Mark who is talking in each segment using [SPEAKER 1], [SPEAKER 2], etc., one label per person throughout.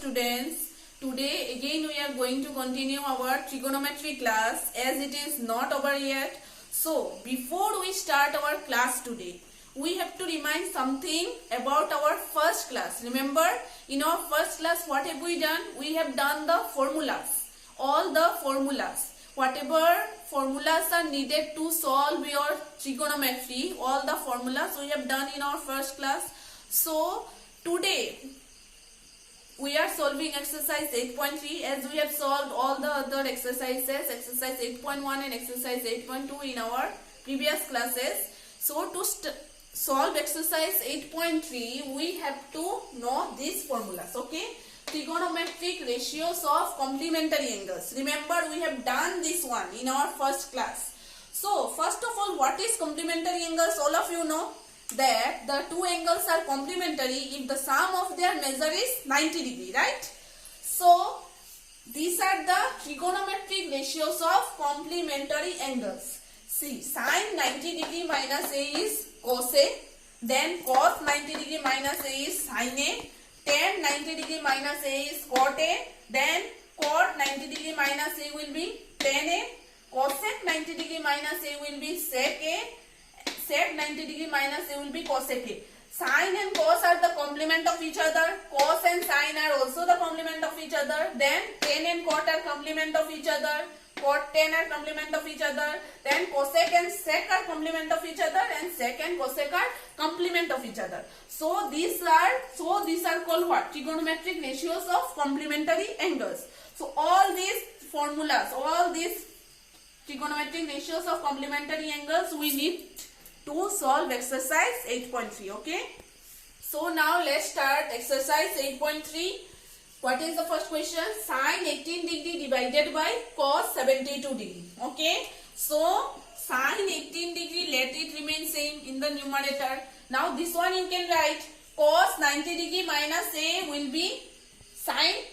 [SPEAKER 1] students. Today again we are going to continue our trigonometry class as it is not over yet. So before we start our class today, we have to remind something about our first class. Remember, in our first class what have we done? We have done the formulas, all the formulas. Whatever formulas are needed to solve your trigonometry, all the formulas we have done in our first class. So today we are solving exercise 8.3 as we have solved all the other exercises, exercise 8.1 and exercise 8.2 in our previous classes. So to solve exercise 8.3, we have to know these formulas, okay? Trigonometric ratios of complementary angles. Remember, we have done this one in our first class. So first of all, what is complementary angles? All of you know that the two angles are complementary if the sum of their measure is 90 degree, right? So these are the trigonometric ratios of complementary angles. See, sine 90 degree minus A is cos A, then cos 90 degree minus A is sin A, tan 90 degree minus A is cot A, then cot 90 degree minus A will be tan A, cosec 90 degree minus A will be sec A, sec 90 degree minus A will be cosec A. Sine and cos are the complement of each other. Cos and sine are also the complement of each other. Then tan and cot are complement of each other. Cot tan are complement of each other. Then cosec and sec are complement of each other, and sec and cosec are complement of each other. So these are called what? Trigonometric ratios of complementary angles. So all these formulas, all these trigonometric ratios of complementary angles we need to solve exercise 8.3, okay? So now let's start exercise 8.3. What is the first question? Sine 18 degree divided by cos 72 degree, okay? So sine 18 degree, let it remain same in the numerator. Now this one you can write cos 90 degree minus A will be sine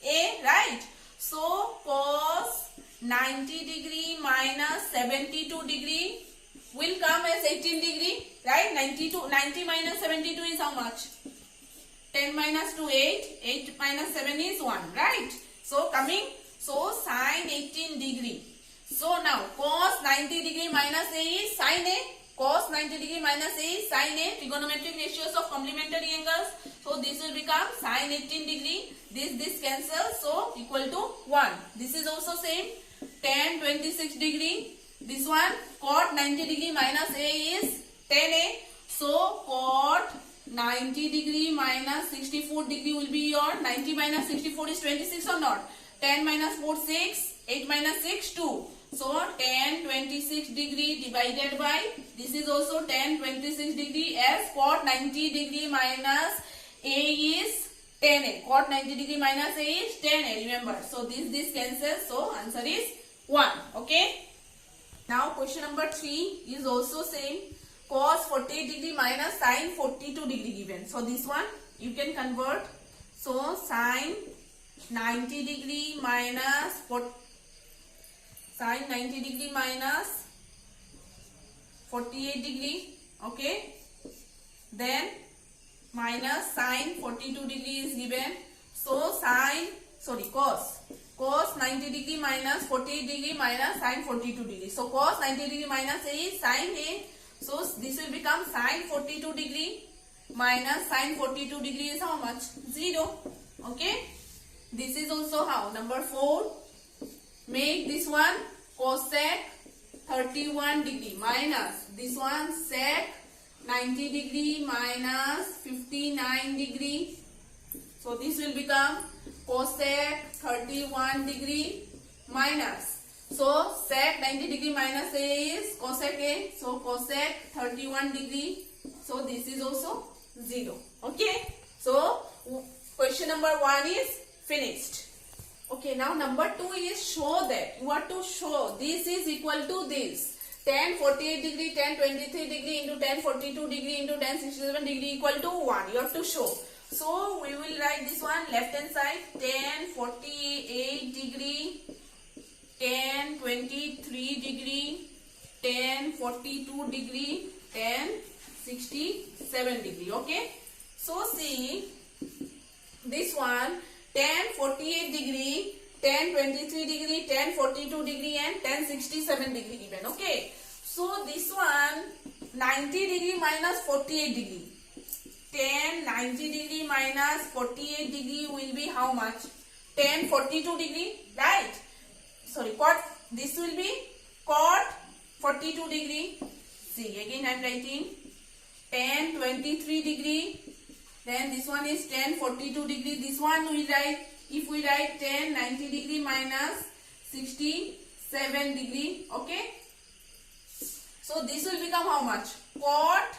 [SPEAKER 1] A, right? So cos 90 degree minus 72 degree will come as 18 degree, right? 90 minus 72 is how much? 10 minus 2, 8. 8 minus 7 is 1, right? So sine 18 degree. So now cos 90 degree minus A is sin A. Cos 90 degree minus A is sin A. Trigonometric ratios of complementary angles. So this will become sine 18 degree. This cancels. So equal to 1. This is also same. Tan 26 degree. This one cot 90 degree minus A is tan A. So cot 90 degree minus 64 degree will be your 90 minus 64 is 26 or not? 10 minus 4 6, 8 minus 6 2. So tan 26 degree divided by, this is also tan 26 degree as cot 90 degree minus A is tan A. Cot 90 degree minus A is tan A, remember. So this cancels, so answer is 1, okay? Now question number 3 is also same. Cos 48 degree minus sin 42 degree given. So this one you can convert. So sin 90 degree minus sin 90 degree minus 48 degree, okay? Then minus sin 42 degree is given. So cos 90 degree minus 48 degree minus sin 42 degree. So cos 90 degree minus A is sin A. So this will become sin 42 degree minus sin 42 degree is how much? 0. Okay. This is also how? Number 4. Make this one cosec 31 degree minus this one sec 90 degree minus 59 degree. So this will become cosec 31 degree minus. So sec 90 degree minus A is cosec A. So cosec 31 degree. So this is also 0. Okay. So question number 1 is finished. Okay. Now number 2 is show that. You have to show this is equal to this. Tan 48 degree, tan 23 degree into tan 42 degree into tan 67 degree equal to 1. You have to show. So we will write this one left hand side. Tan 48 degree, tan 23 degree, tan 42 degree, tan 67 degree. Okay. So see this one tan 48 degree, tan 23 degree, tan 42 degree and tan 67 degree given. Okay. So this one 90 degree minus 48 degree. Tan 90 degree minus 48 degree will be how much? Tan 42 degree, right? Sorry, cot, this will be cot 42 degree. See, again I am writing tan 23 degree. Then this one is tan 42 degree. This one we write, if we write tan 90 degree minus 67 degree. Okay. So this will become how much? Cot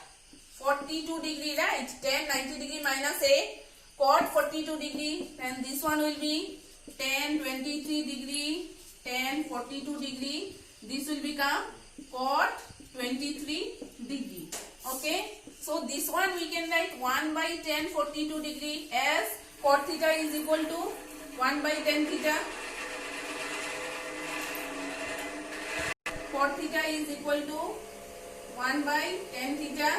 [SPEAKER 1] 42 degree, right? Tan 90 degree minus a cot 42 degree. And this one will be tan 23 degree, tan 42 degree. This will become cot 23 degree. Okay. So this one we can write 1 by tan 42 degree as cot theta is equal to 1 by tan theta. Cot theta is equal to 1 by tan theta.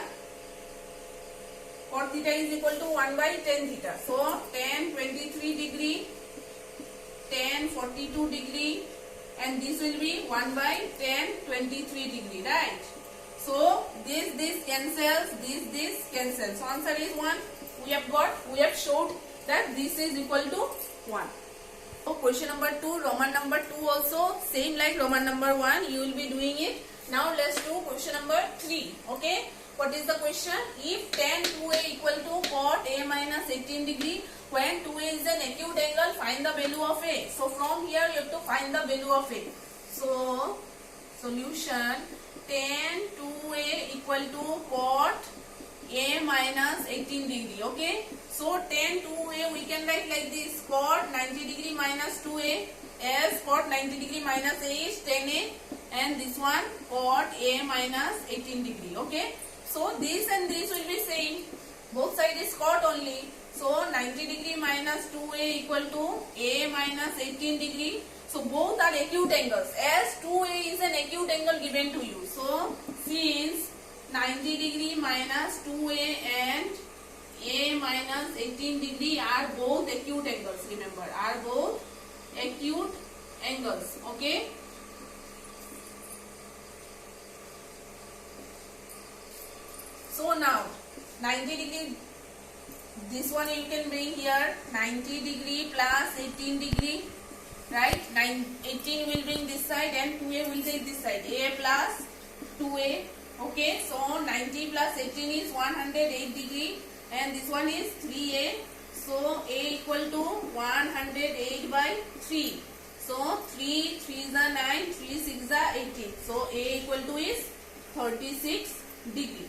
[SPEAKER 1] Cot theta is equal to 1 by tan theta. So tan 23 degree, tan 42 degree, and this will be 1 by tan 23 degree, right? So this cancels, this cancels. So answer is 1. We have showed that this is equal to 1. So question number 2, Roman number 2 also same like Roman number 1. You will be doing it. Now let's do question number 3. Okay. What is the question? If tan 2a equal to cot a minus 18 degree, when 2a is an acute angle, find the value of a. So from here you have to find the value of a. So solution, tan 2a equal to cot a minus 18 degree. Okay. So tan 2a we can write like this, cot 90 degree minus 2a as cot 90 degree minus a is tan a, and this one cot a minus 18 degree. Okay. So this and this will be same. Both side is cot only. So 90 degree minus 2a equal to a minus 18 degree. So both are acute angles as 2a is an acute angle given to you. So since 90 degree minus 2a and a minus 18 degree are both acute angles, remember, are both acute angles. Okay. So now 90 degree, this one you can bring here 90 degree plus 18 degree, right? 18 will bring this side and 2a will take this side, a plus 2a. Okay, so 90 plus 18 is 108 degree and this one is 3a. So a equal to 108 by 3. So 3 is 9, 3 6 is 18. So a equal to is 36 degree.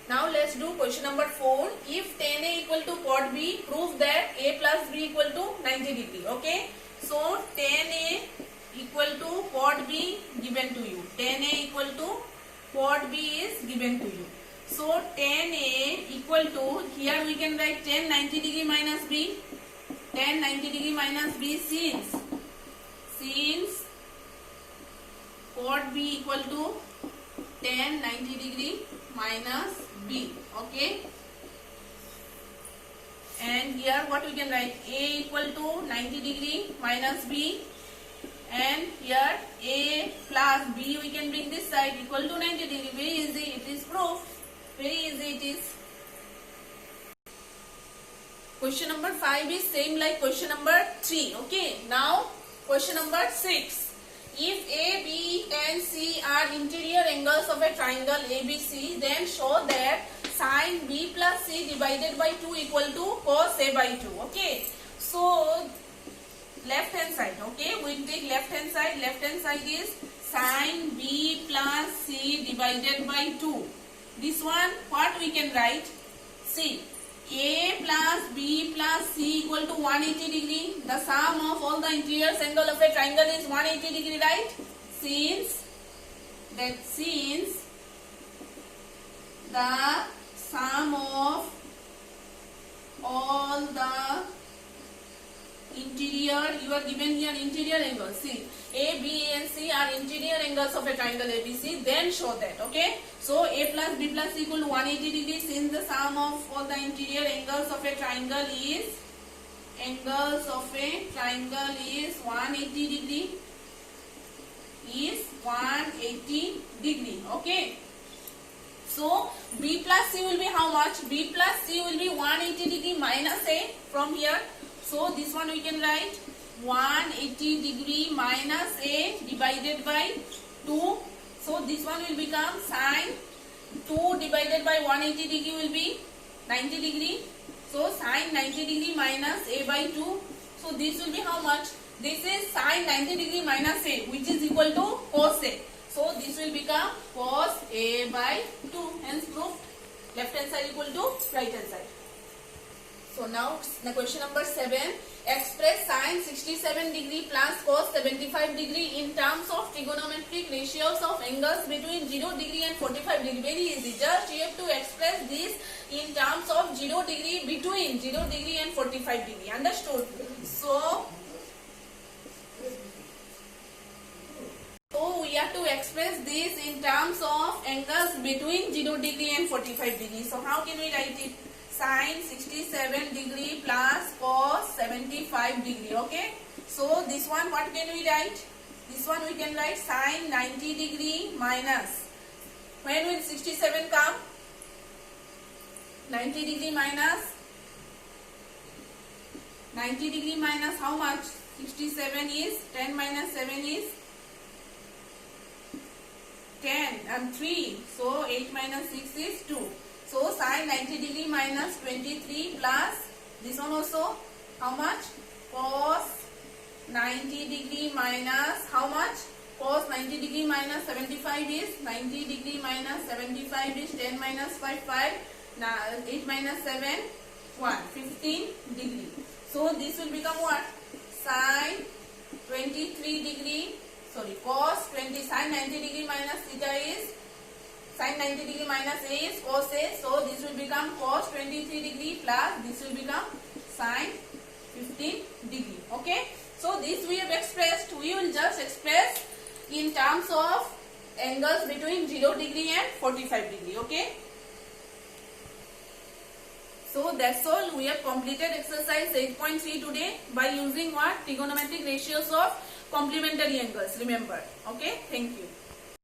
[SPEAKER 1] Now let's do question number 4. If tan a equal to cot b, prove that a plus b equal to 90 degree. Okay. So tan a equal to cot b given to you. Tan a equal to cot b is given to you. So tan a equal to, here we can write tan 90 degree minus b. Tan 90 degree minus b since cot b equal to tan 90 degree minus b. Okay. And here what we can write, a equal to 90 degree minus b, and here a plus b we can bring this side equal to 90 degree. Very easy, it is proved. Very easy it is. Question number 5 is same like question number 3. Okay. Now question number 6. If A, B and C are interior angles of a triangle ABC, then show that sine B plus C divided by 2 equal to cos A by 2. Okay. So left hand side. Okay. We will take left hand side. Left hand side is sine B plus C divided by 2. This one what we can write? See. A plus B plus C equal to 180 degree. The sum of all the interior angle of a triangle is 180 degree, right? Since the sum of all the interior, you are given here interior angles. See, A, B, A and C are interior angles of a triangle ABC, then show that. Okay. So A plus B plus C equal to 180 degrees, since the sum of all the interior angles of a triangle is 180 degree. Okay. So B plus C will be how much? B plus C will be 180 degree minus A from here. So this one we can write 180 degree minus A divided by 2. So this one will become sine 2 divided by 180 degree will be 90 degree. So sine 90 degree minus A by 2. So this will be how much? This is sine 90 degree minus A, which is equal to cos A. So this will become cos A by 2. Hence proved. Left hand side equal to right hand side. So now the question number 7. Express sine 67 degree plus cos 75 degree in terms of trigonometric ratios of angles between 0 degree and 45 degree. Very easy. Just you have to express this in terms of 0 degree between 0 degree and 45 degree. Understood? So we have to express this in terms of angles between 0 degree and 45 degree. So how can we write it? Sine 67 degree plus cos 75 degree. Okay. So this one what can we write? This one we can write sine 90 degree minus. When will 67 come? 90 degree minus. 90 degree minus how much? 67 is 10 minus 7 is 10 and 3. So 8 minus 6 is 2. So sine 90 degree minus 23 plus this one also how much? Cos 90 degree minus how much? Cos 90 degree minus 75 is 90 degree minus 75 is 10 minus 5 5. Now 8 minus 7 1 15 degree. So this will become what? Sine 23 degree. Sorry, cos 20 sine 90 degree minus theta is sine 90 degree minus A is cos A. So this will become cos 23 degree plus this will become sine 15 degree. Okay. So this we have expressed. We will just express in terms of angles between 0 degree and 45 degree. Okay. So that's all. We have completed exercise 8.3 today by using what? Trigonometric ratios of complementary angles. Remember. Okay. Thank you.